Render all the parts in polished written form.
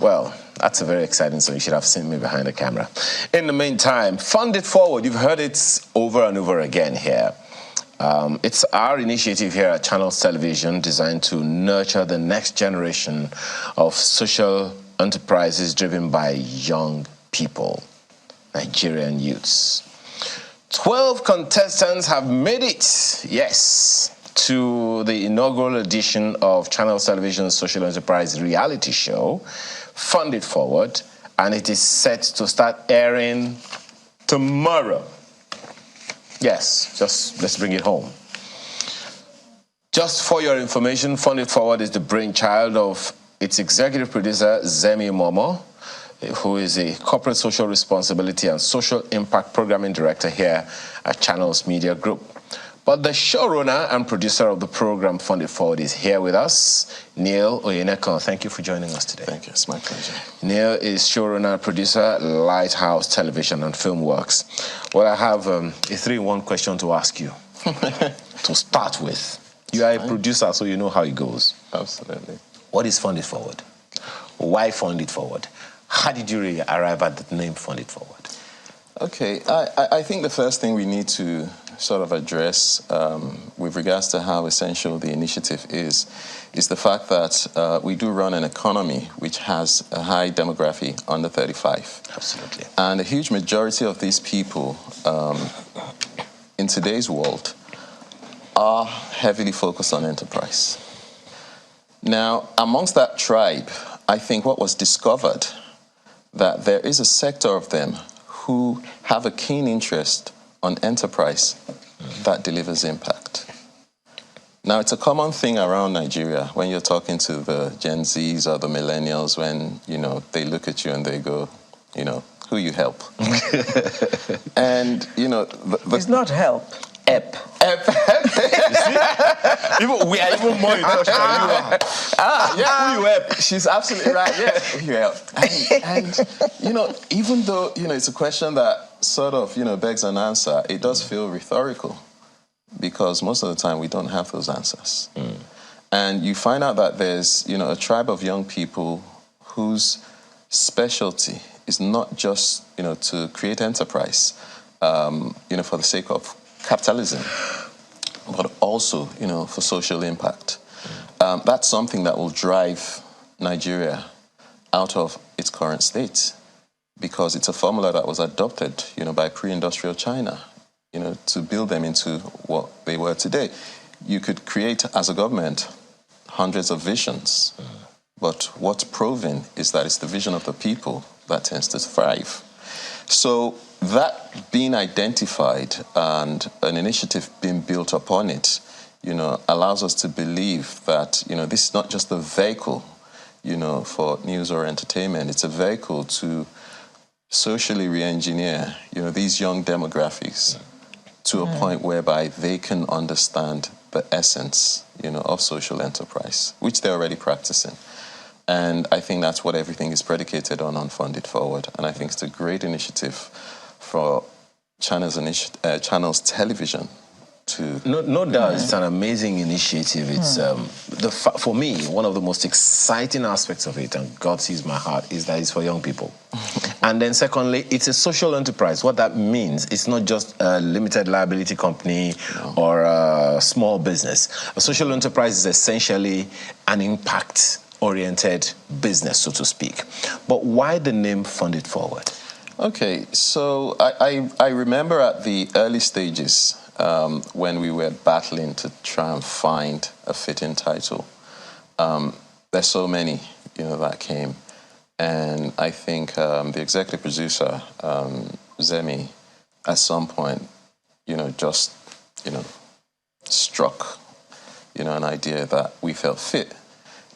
Well, that's a very exciting song. You should have seen me behind the camera. In the meantime, Fund It Forward. You've heard it over and over again here. It's our initiative here at Channels Television designed to nurture the next generation of social enterprises driven by young people, Nigerian youths. 12 contestants have made it, yes, to the inaugural edition of Channels Television's social enterprise reality show, Fund It Forward, and it is set to start airing tomorrow. Yes, just let's bring it home. Just for your information, Fund It Forward is the brainchild of its executive producer, Zemi Momo, who is a corporate social responsibility and social impact programming director here at Channels Media Group. But the showrunner and producer of the program, Fund It Forward, is here with us, Neil Oyenekan. Thank you for joining us today. Thank you. It's my pleasure. Neil is showrunner, producer, Lighthouse Television and Film Works. Well, I have a 3-in-1 question to ask you to start with. You are a producer, so you know how it goes. Absolutely. What is Fund It Forward? Why Fund It Forward? How did you arrive at the name Fund It Forward? Okay, I think the first thing we need to sort of address with regards to how essential the initiative is the fact that we do run an economy which has a high demography under 35. Absolutely. And a huge majority of these people in today's world are heavily focused on enterprise. Now, amongst that tribe, I think what was discovered that there is a sector of them who have a keen interest on enterprise that delivers impact. Now, it's a common thing around Nigeria when you're talking to the Gen Zs or the millennials when, they look at you and they go, who you help? And, It's not help. EP. You see? We are even more in touch than you are. Yeah, who you help? She's absolutely right. Yeah, who you help? And even though it's a question that sort of begs an answer, it does feel rhetorical because most of the time we don't have those answers. And you find out that there's a tribe of young people whose specialty is not just to create enterprise, for the sake of capitalism, but also, for social impact. That's something that will drive Nigeria out of its current state because it's a formula that was adopted, by pre-industrial China, to build them into what they were today. You could create, as a government, hundreds of visions, but what's proven is that it's the vision of the people that tends to thrive. So that being identified and an initiative being built upon it, allows us to believe that, this is not just a vehicle, for news or entertainment. It's a vehicle to socially re-engineer, these young demographics to a point whereby they can understand the essence, of social enterprise, which they're already practicing. And I think that's what everything is predicated on Fund It Forward. And I think it's a great initiative for Channels Television to... No doubt, it's an amazing initiative. It's, for me, one of the most exciting aspects of it, and God sees my heart, is that it's for young people. And then secondly, it's a social enterprise. What that means, it's not just a limited liability company or a small business. A social enterprise is essentially an impact-oriented business, so to speak. But why the name Fund It Forward? Okay, so I remember at the early stages when we were battling to try and find a fitting title. There's so many, that came. And I think the executive producer, Zemi, at some point, just, struck, an idea that we felt fit.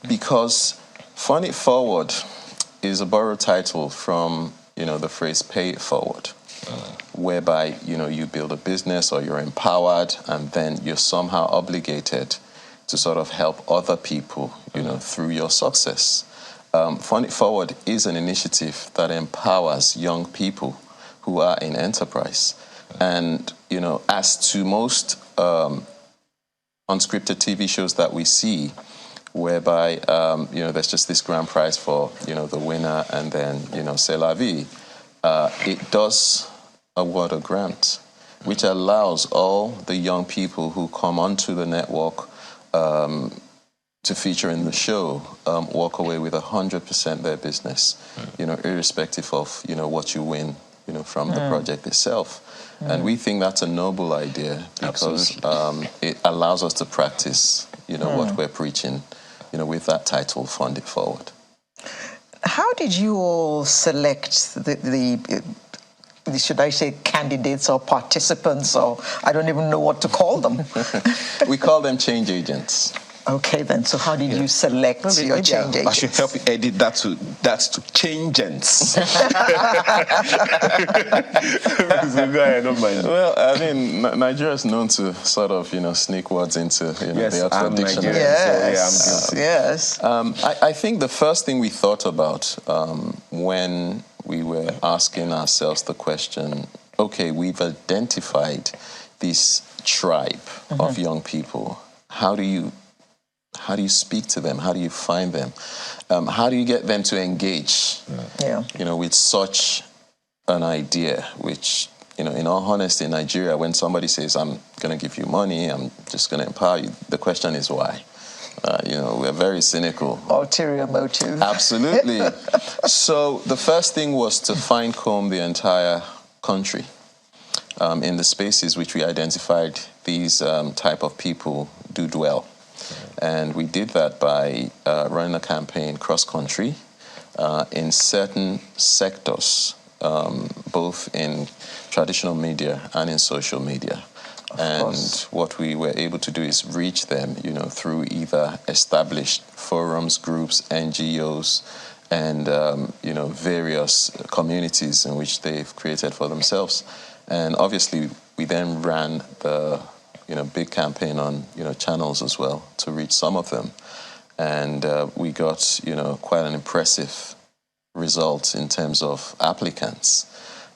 Because Fund It Forward is a borrowed title from, the phrase pay it forward, whereby, you build a business or you're empowered and then you're somehow obligated to sort of help other people, through your success. Fund It Forward is an initiative that empowers young people who are in enterprise. And, as to most unscripted TV shows that we see, whereby, there's just this grand prize for, the winner, and then, c'est la vie. It does award a grant, which allows all the young people who come onto the network to feature in the show walk away with 100% their business, irrespective of, what you win, from the project itself. And we think that's a noble idea because it allows us to practice, what we're preaching, with that title, Fund It Forward. How did you all select the should I say candidates or participants, or I don't even know what to call them? We call them change agents. Okay, then. So how did you select your change agents? I should help you edit that to change agents. So go ahead, don't mind. Well, I mean, Nigeria is known to sort of, sneak words into the Oxford Dictionary. Yes, yes. I think the first thing we thought about when we were asking ourselves the question, okay, we've identified this tribe of young people. How do you speak to them? How do you find them? How do you get them to engage? With such an idea, which, in all honesty, in Nigeria, when somebody says, I'm going to give you money, I'm just going to empower you, the question is why? We're very cynical. Ulterior motive. Absolutely. So the first thing was to fine-comb the entire country in the spaces which we identified these type of people do dwell. And we did that by running a campaign cross-country in certain sectors, both in traditional media and in social media. What we were able to do is reach them, through either established forums, groups, NGOs, and, various communities in which they've created for themselves. And obviously, we then ran the big campaign on, channels as well to reach some of them. And we got, quite an impressive result in terms of applicants.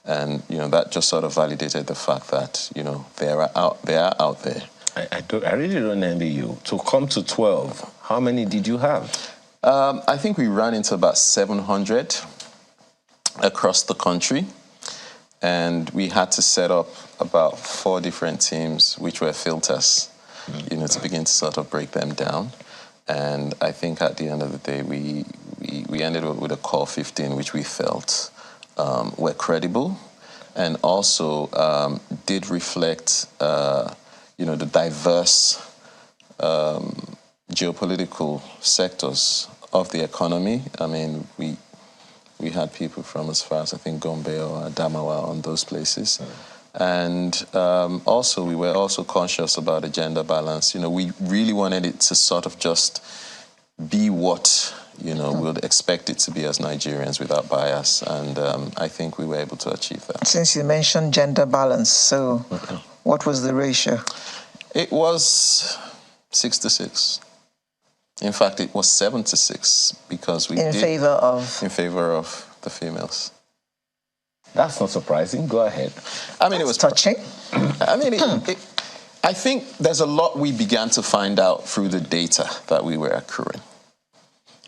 And, that just sort of validated the fact that, they are out there. I really don't envy you. To come to 12, how many did you have? I think we ran into about 700 across the country. And we had to set up about 4 different teams, which were filters, to begin to sort of break them down. And I think at the end of the day, we ended up with a core 15, which we felt were credible and also did reflect, the diverse geopolitical sectors of the economy. I mean, we had people from as far as, I think, Gombe or Adamawa on those places. And also, we were also conscious about the gender balance. We really wanted it to sort of just be what, we'd expect it to be as Nigerians without bias. And I think we were able to achieve that. Since you mentioned gender balance, so what was the ratio? It was 6-6. In fact, it was 7-6 because we in favor of the females. That's not surprising. Go ahead. I mean, it was touching. I mean, I think there's a lot we began to find out through the data that we were accruing.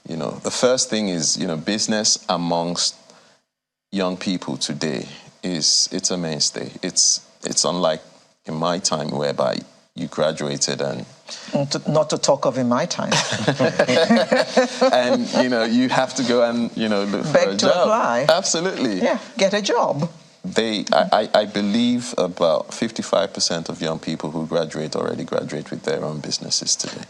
The first thing is, business amongst young people today it's a mainstay. It's unlike in my time whereby you graduated and not to talk of in my time. And you have to go and look for a job. Apply. Absolutely. Yeah, get a job. I believe about 55% of young people who already graduate with their own businesses today.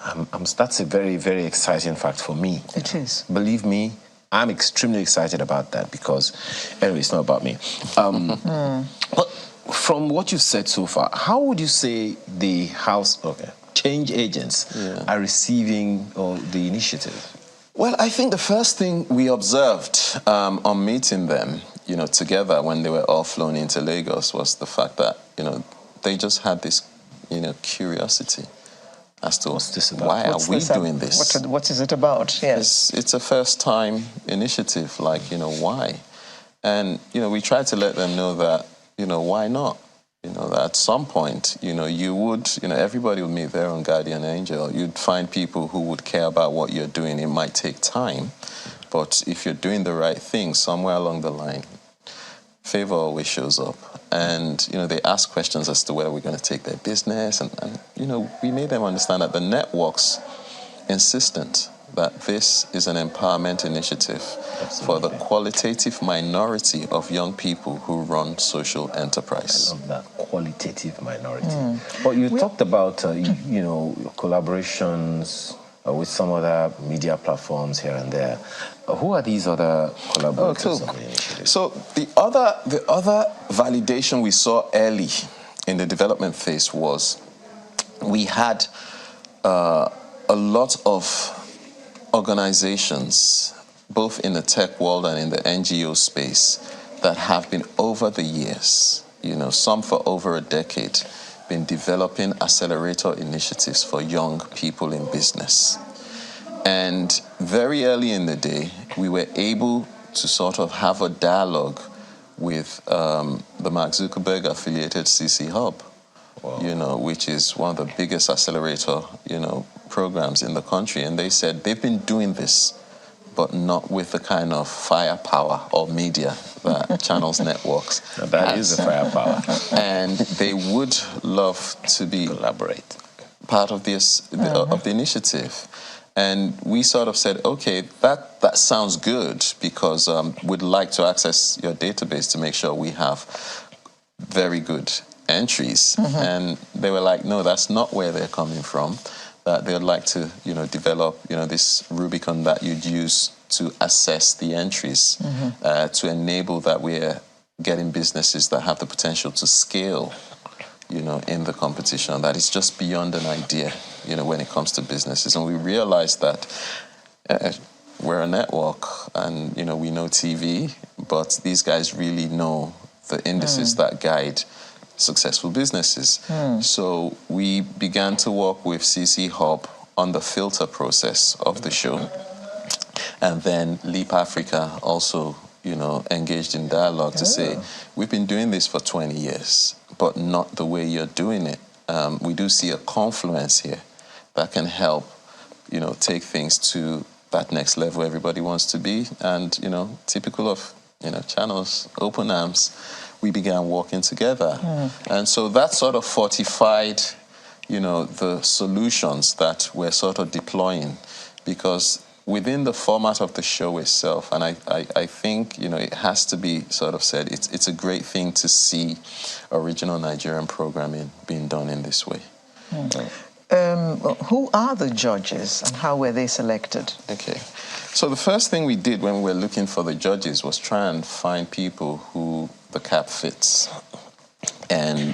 That's a very, very exciting fact for me. It is. Believe me, I'm extremely excited about that because, anyway, it's not about me. But from what you've said so far, how would you say the change agents are receiving the initiative? Well, I think the first thing we observed on meeting them, together when they were all flown into Lagos was the fact that, they just had this, curiosity as to why are we doing this? What is it about? Yes. It's a first-time initiative, why? And, we tried to let them know that, why not? At some point, you would, everybody would meet their own guardian angel. You'd find people who would care about what you're doing. It might take time, but if you're doing the right thing, somewhere along the line, favor always shows up. And, they ask questions as to where we're going to take their business. And, we made them understand that the network's insistent that this is an empowerment initiative for the qualitative minority of young people who run social enterprise. I love that, qualitative minority. But you talked about, collaborations with some other media platforms here and there. Who are these other collaborators of the initiative? So the other validation we saw early in the development phase was we had a lot of organizations, both in the tech world and in the NGO space, that have been over the years, some for over a decade, been developing accelerator initiatives for young people in business. And very early in the day, we were able to sort of have a dialogue with the Mark Zuckerberg affiliated CC Hub, which is one of the biggest accelerator, programs in the country. And they said they've been doing this, but not with the kind of firepower or media that Channels Networks That is the firepower. And they would love to be Collaborate. part of this of the initiative. And we sort of said, okay, that sounds good, because we'd like to access your database to make sure we have very good entries. And they were like, no, that's not where they're coming from. That they'd like to, develop, this Rubicon that you'd use to assess the entries, to enable that we're getting businesses that have the potential to scale, in the competition. That is just beyond an idea, when it comes to businesses. And we realized that we're a network, and, we know TV, but these guys really know the indices that guide successful businesses. So we began to work with CC Hub on the filter process of the show. And then Leap Africa also, engaged in dialogue to say, we've been doing this for 20 years, but not the way you're doing it. We do see a confluence here that can help, take things to that next level everybody wants to be. And, typical of, Channels, open arms, we began working together. And so that sort of fortified, the solutions that we're sort of deploying, because within the format of the show itself, and I think, it has to be sort of said, it's a great thing to see original Nigerian programming being done in this way. Who are the judges and how were they selected? Okay. So the first thing we did when we were looking for the judges was try and find people who the cap fits. And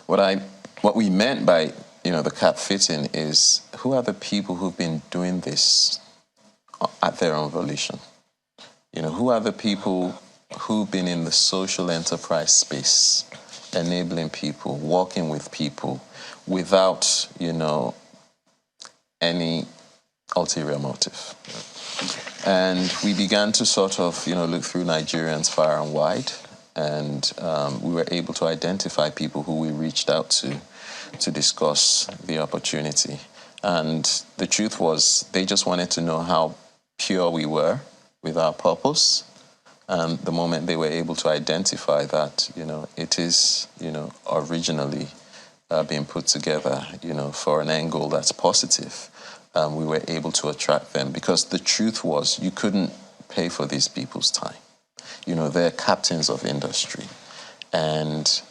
what we meant by, the cap fitting is, who are the people who've been doing this at their own volition? Who are the people who've been in the social enterprise space, enabling people, working with people without, any ulterior motive. And we began to sort of, look through Nigerians far and wide, and we were able to identify people who we reached out to discuss the opportunity. And the truth was, they just wanted to know how pure we were with our purpose. And the moment they were able to identify that, it is, originally being put together, for an end goal that's positive, we were able to attract them, because the truth was, you couldn't pay for these people's time. They're captains of industry. And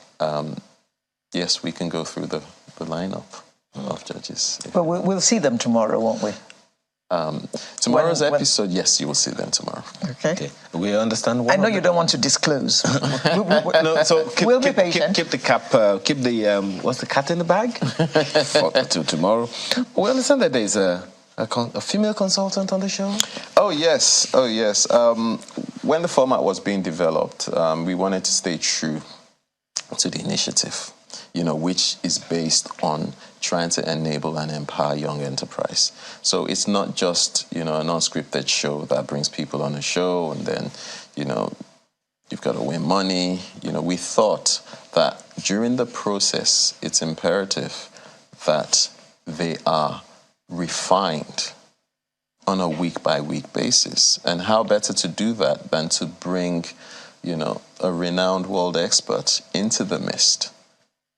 yes, we can go through the lineup of judges. But we'll see them tomorrow, won't we? Tomorrow's episode, yes, you will see them tomorrow. Okay. We understand. I know you don't want to disclose. No, so we'll be patient. Keep the cap. Keep the what's the cat in the bag for tomorrow. We understand that there's a female consultant on the show. Oh yes. When the format was being developed, we wanted to stay true to the initiative, which is based on trying to enable and empower young enterprise. So it's not just, an unscripted show that brings people on a show and then, you've got to win money. We thought that during the process, it's imperative that they are refined on a week-by-week basis. And how better to do that than to bring, a renowned world expert into the midst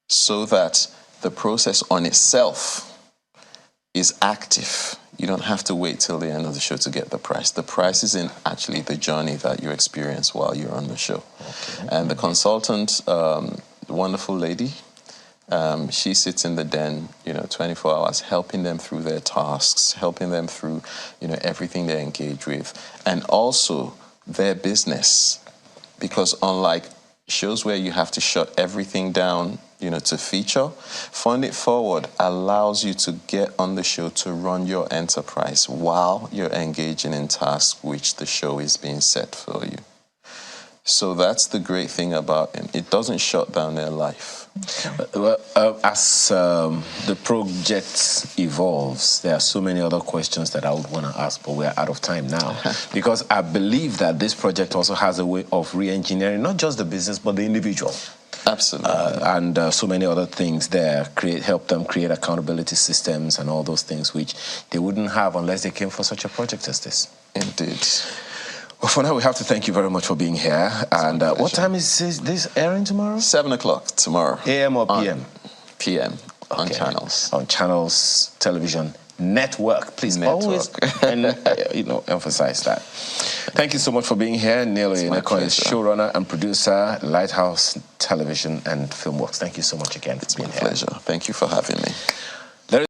so that the process on itself is active. You don't have to wait till the end of the show to get the prize. The prize is in actually the journey that you experience while you're on the show. Okay. And the consultant, wonderful lady, she sits in the den, 24 hours, helping them through their tasks, helping them through, everything they engage with, and also their business. Because unlike shows where you have to shut everything down, to feature, Fund It Forward allows you to get on the show to run your enterprise while you're engaging in tasks which the show is being set for you. So that's the great thing about it. It doesn't shut down their life. Well, as the project evolves, there are so many other questions that I would want to ask, but we're out of time now. Because I believe that this project also has a way of re-engineering not just the business, but the individual. Absolutely. And so many other things there, help them create accountability systems and all those things which they wouldn't have unless they came for such a project as this. Indeed. Well, for now, we have to thank you very much for being here. And what time is this airing tomorrow? 7 o'clock tomorrow. AM or PM? PM on Channels. On Channels Television Network. Please always emphasize that. Thank you so much for being here. Neil Oyenekan is showrunner and producer, Lighthouse Television and Filmworks. Thank you so much again for being here. It's my pleasure. Thank you for having me.